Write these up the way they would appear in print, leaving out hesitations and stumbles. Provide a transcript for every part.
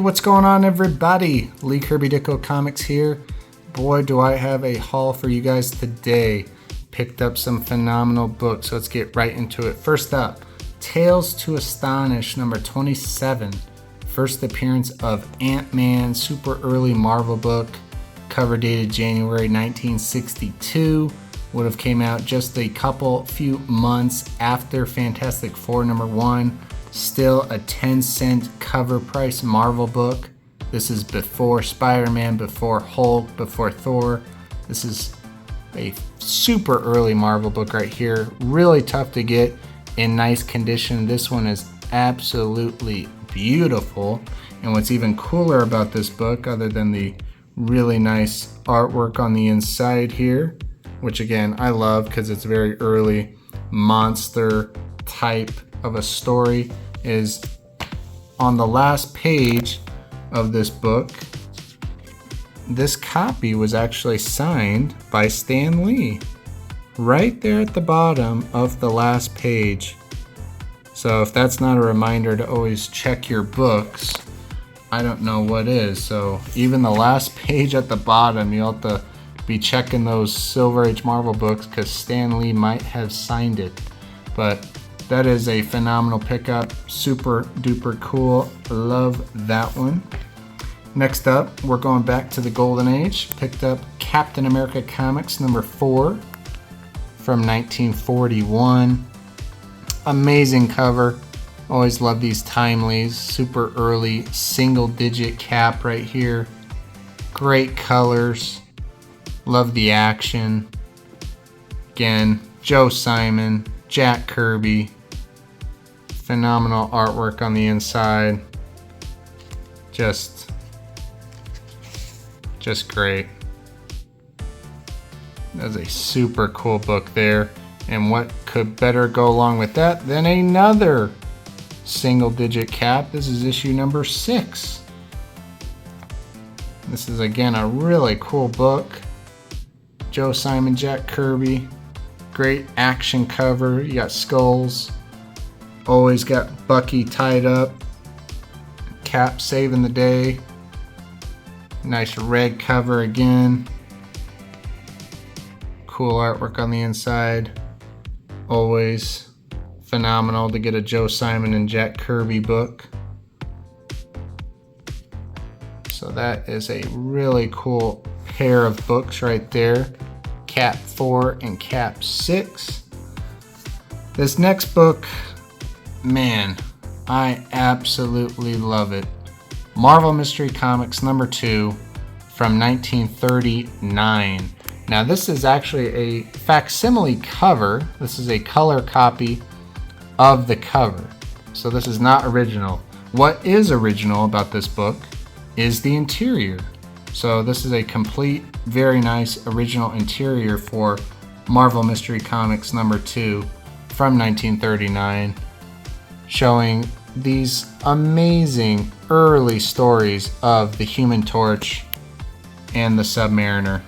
what's going on, everybody? Lee Kirby Dicko Comics here. Boy, do I have a haul for you guys today. Picked up some phenomenal books, so let's get right into it. First up, Tales to Astonish, number 27. First appearance of AntMan, super early Marvel book. Cover dated January 1962. Would have came out just a few months after Fantastic Four number 1. Still a 10-cent cover price Marvel book. This is before Spider-Man, before Hulk, before Thor. This is a super early Marvel book right here. Really tough to get in nice condition. This one is absolutely beautiful. And what's even cooler about this book, other than the really nice artwork on the inside here, which again I love because it's very early monster type of a story, is on the last page of this book, this copy was actually signed by Stan Lee right there at the bottom of the last page. So if that's not a reminder to always check your books, I don't know what is. So even the last page at the bottom, you'll have to be checking those Silver Age Marvel books because Stan Lee might have signed it. But that is a phenomenal pickup, super duper cool. Love that one. Next up, we're going back to the Golden Age. Picked up Captain America Comics number 4 from 1941. Amazing cover. Always love these timelies. Super early single digit cap right here. Great colors. Love the action. Again, Joe Simon, Jack Kirby. Phenomenal artwork on the inside. Just great. That's a super cool book there. And what could better go along with that than another single digit cap? This is issue number 6. This is again a really cool book. Joe Simon, Jack Kirby. Great action cover. You got skulls. Always got Bucky tied up. Cap saving the day. Nice red cover again. Cool artwork on the inside. Always phenomenal to get a Joe Simon and Jack Kirby book. So that is a really cool pair of books right there. Cap 4 and Cap 6. This next book, man, I absolutely love it. Marvel Mystery Comics number 2 from 1939. Now this is actually a facsimile cover. This is a color copy of the cover. So this is not original. What is original about this book is the interior. So this is a complete, very nice original interior for Marvel Mystery Comics number 2 from 1939, showing these amazing early stories of the Human Torch and the Submariner.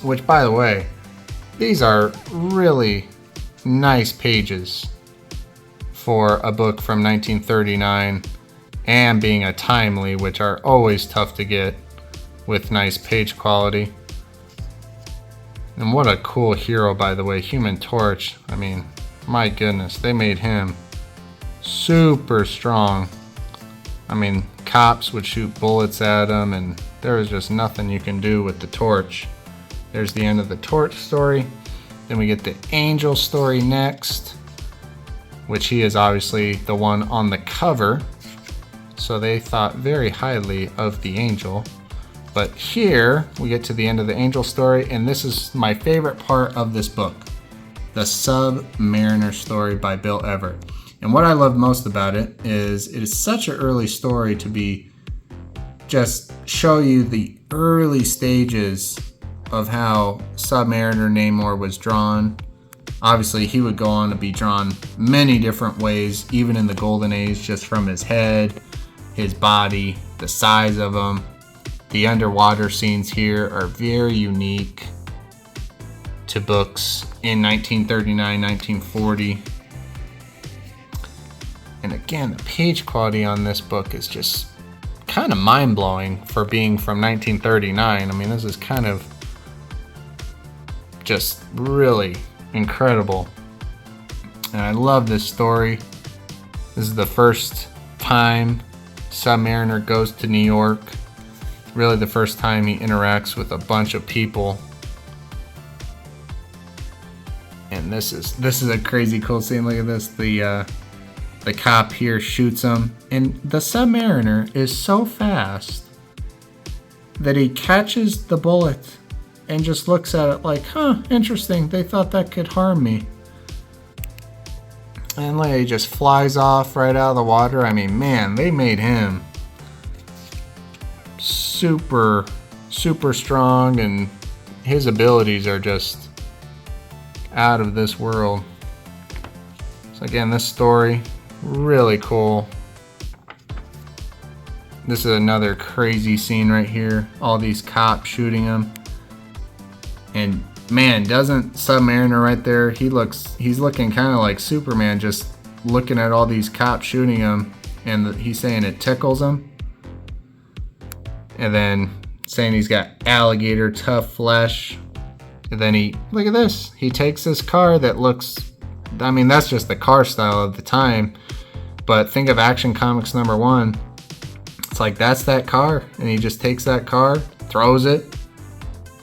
Which, by the way, these are really nice pages for a book from 1939 and being a timely, which are always tough to get with nice page quality. And what a cool hero, by the way, Human Torch. I mean, my goodness, they made him super strong. I mean, cops would shoot bullets at him and there was just nothing you can do with the torch. There's the end of the Torch story. Then we get the Angel story next, which he is obviously the one on the cover. So they thought very highly of the Angel. But here we get to the end of the Angel story, and this is my favorite part of this book, the Submariner story by Bill Everett. And what I love most about it is such an early story to be just show you the early stages of how Submariner Namor was drawn. Obviously, he would go on to be drawn many different ways, even in the Golden Age, just from his head, his body, the size of him. The underwater scenes here are very unique to books in 1939, 1940. And again, the page quality on this book is just kind of mind-blowing for being from 1939. I mean, this is kind of just really incredible. And I love this story. This is the first time Submariner goes to New York. Really the first time he interacts with a bunch of people. And this is a crazy cool scene. Look at this. The cop here shoots him, and the Submariner is so fast that he catches the bullet and just looks at it like, huh, interesting, they thought that could harm me. And like, he just flies off right out of the water. I mean, man, they made him super strong, and his abilities are just out of this world. So again, this story, really cool. This is another crazy scene right here. All these cops shooting him. And man, doesn't Submariner right there, he's looking kind of like Superman, just looking at all these cops shooting him, and he's saying it tickles him. And then saying he's got alligator tough flesh. And then look at this, he takes this car that looks, I mean, that's just the car style of the time, but think of Action Comics #1. It's like, that's that car, and he just takes that car, throws it,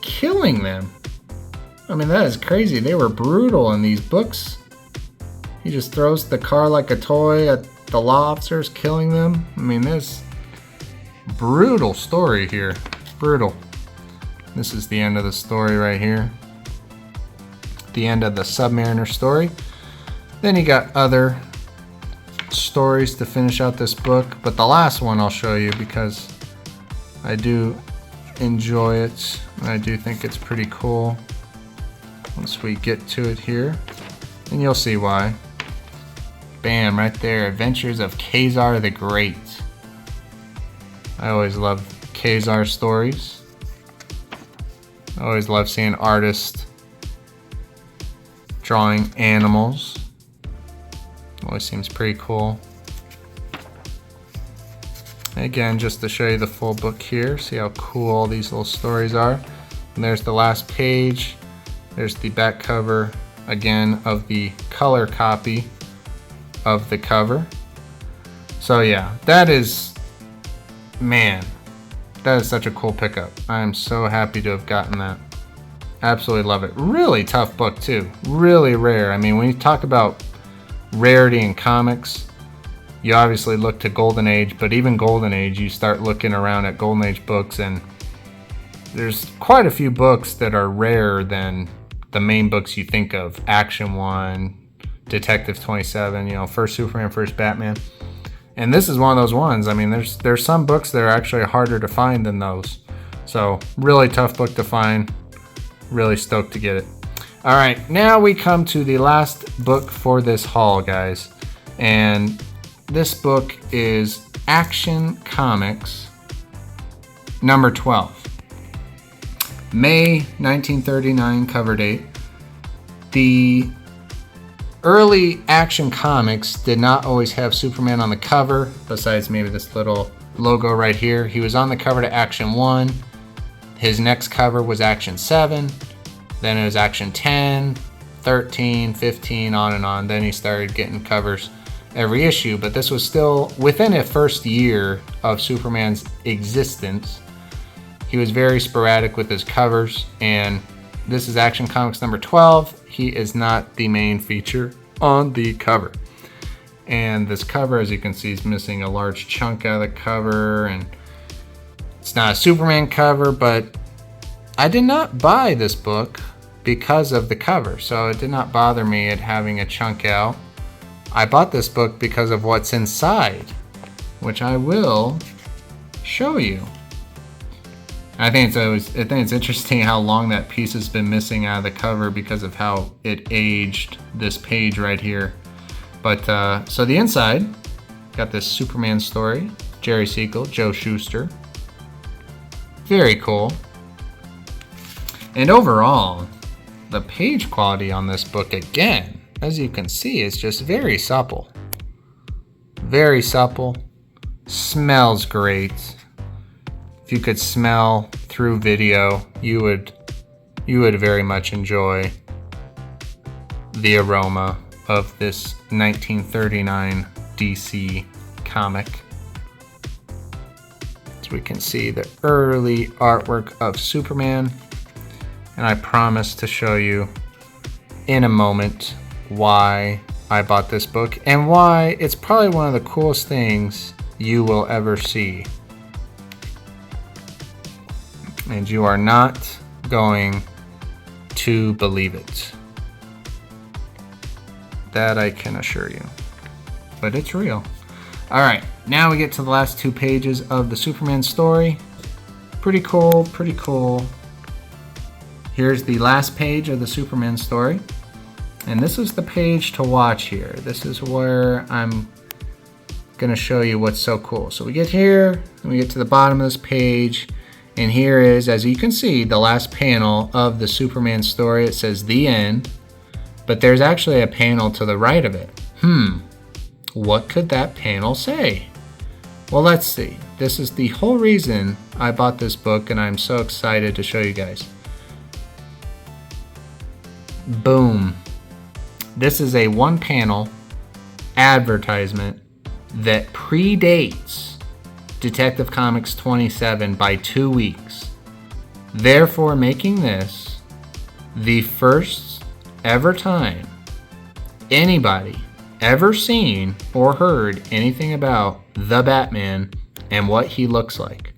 killing them. I mean, that is crazy. They were brutal in these books. He just throws the car like a toy at the law officers, killing them. I mean, this brutal story here. Brutal. This is the end of the story right here. The end of the Submariner story. Then you got other stories to finish out this book, but the last one I'll show you because I do enjoy it, and I do think it's pretty cool. Once we get to it here, and you'll see why. Bam, right there, Adventures of Khazar the Great. I always love Khazar stories. I always love seeing artists drawing animals. Always seems pretty cool. Again, just to show you the full book here, see how cool all these little stories are. And there's the last page. There's the back cover, again, of the color copy of the cover. So yeah, that is, man, that is such a cool pickup. I am so happy to have gotten that. Absolutely love it. Really tough book too. Really rare. I mean, when you talk about rarity in comics, you obviously look to Golden Age, but even Golden Age, you start looking around at Golden Age books, and there's quite a few books that are rarer than the main books you think of. Action 1, Detective 27, you know, first Superman, first Batman. And this is one of those ones. I mean, there's some books that are actually harder to find than those. So, really tough book to find. Really stoked to get it. All right, now we come to the last book for this haul, guys. And this book is Action Comics #12. May 1939 cover date. The early Action Comics did not always have Superman on the cover, besides maybe this little logo right here. He was on the cover to Action 1. His next cover was Action 7. Then it was Action 10, 13, 15, on and on. Then he started getting covers every issue, but this was still within a first year of Superman's existence. He was very sporadic with his covers, and this is Action Comics #12. He is not the main feature on the cover. And this cover, as you can see, is missing a large chunk out of the cover, and it's not a Superman cover, but I did not buy this book because of the cover, so it did not bother me at having a chunk out. I bought this book because of what's inside, which I will show you. I think it's interesting how long that piece has been missing out of the cover because of how it aged this page right here. But so the inside, got this Superman story, Jerry Siegel, Joe Shuster. Very cool. And overall, the page quality on this book, again, as you can see, is just very supple. Very supple. Smells great. if you could smell through video, you would very much enjoy the aroma of this 1939 DC comic. So we can see the early artwork of Superman, and I promise to show you in a moment why I bought this book and why it's probably one of the coolest things you will ever see. And you are not going to believe it. That I can assure you. But it's real. Alright, now we get to the last 2 pages of the Superman story. Pretty cool, pretty cool. Here's the last page of the Superman story. And this is the page to watch here. This is where I'm gonna show you what's so cool. So we get here, and we get to the bottom of this page, and here is, as you can see, the last panel of the Superman story. It says the end, but there's actually a panel to the right of it. What could that panel say? Well, let's see. This is the whole reason I bought this book, and I'm so excited to show you guys. Boom. This is a 1-panel advertisement that predates Detective Comics 27 by 2 weeks, therefore making this the first ever time anybody ever seen or heard anything about the Batman and what he looks like.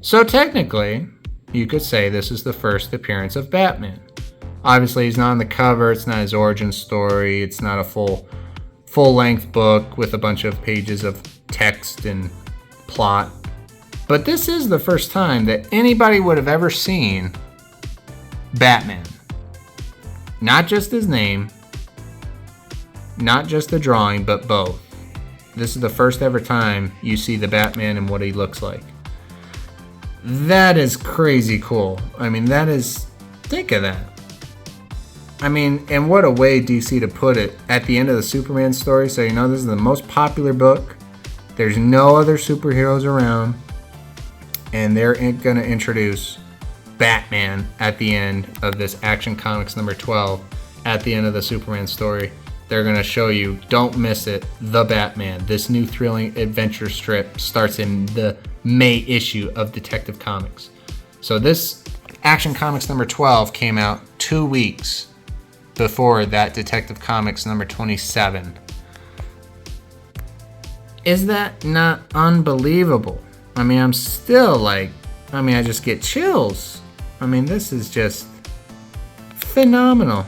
So technically, you could say this is the first appearance of Batman. Obviously, he's not on the cover, it's not his origin story, it's not a full-length book with a bunch of pages of text and plot. But this is the first time that anybody would have ever seen Batman. Not just his name, not just the drawing, but both. This is the first ever time you see the Batman and what he looks like. That is crazy cool. I mean, think of that. I mean, and what a way DC to put it at the end of the Superman story. So, you know, this is the most popular book. There's no other superheroes around. And they're going to introduce Batman at the end of this Action Comics number 12. At the end of the Superman story, they're going to show you, don't miss it, the Batman. This new thrilling adventure strip starts in the May issue of Detective Comics. So this Action Comics number 12 came out 2 weeks before that Detective Comics number 27. Is that not unbelievable? I mean, I'm still like, I just get chills. I mean, this is just phenomenal.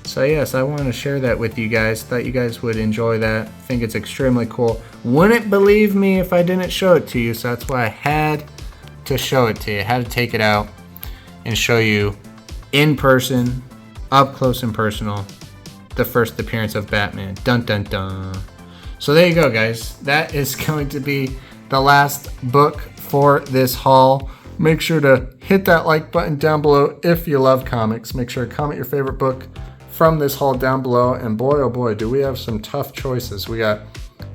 So yes, I wanted to share that with you guys. Thought you guys would enjoy that. I think it's extremely cool. Wouldn't believe me if I didn't show it to you, so that's why I had to show it to you. I had to take it out and show you in person, up close and personal, the first appearance of Batman. Dun dun dun. So there you go, guys. That is going to be the last book for this haul. Make sure to hit that like button down below if you love comics. Make sure to comment your favorite book from this haul down below. And boy, oh boy, do we have some tough choices. We got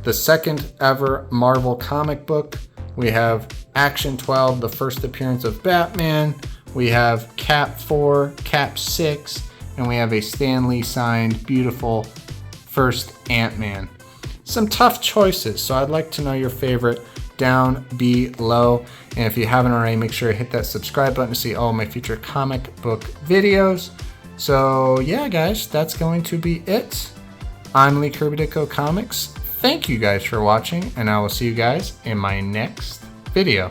the second ever Marvel comic book. We have Action 12, the first appearance of Batman. We have Cap 4, Cap 6, and we have a Stan Lee signed beautiful first AntMan. Some tough choices, so I'd like to know your favorite down below. And if you haven't already, make sure to hit that subscribe button to see all my future comic book videos. So yeah, guys, that's going to be it. I'm Lee Kirby Dicko Comics. Thank you guys for watching, and I will see you guys in my next video.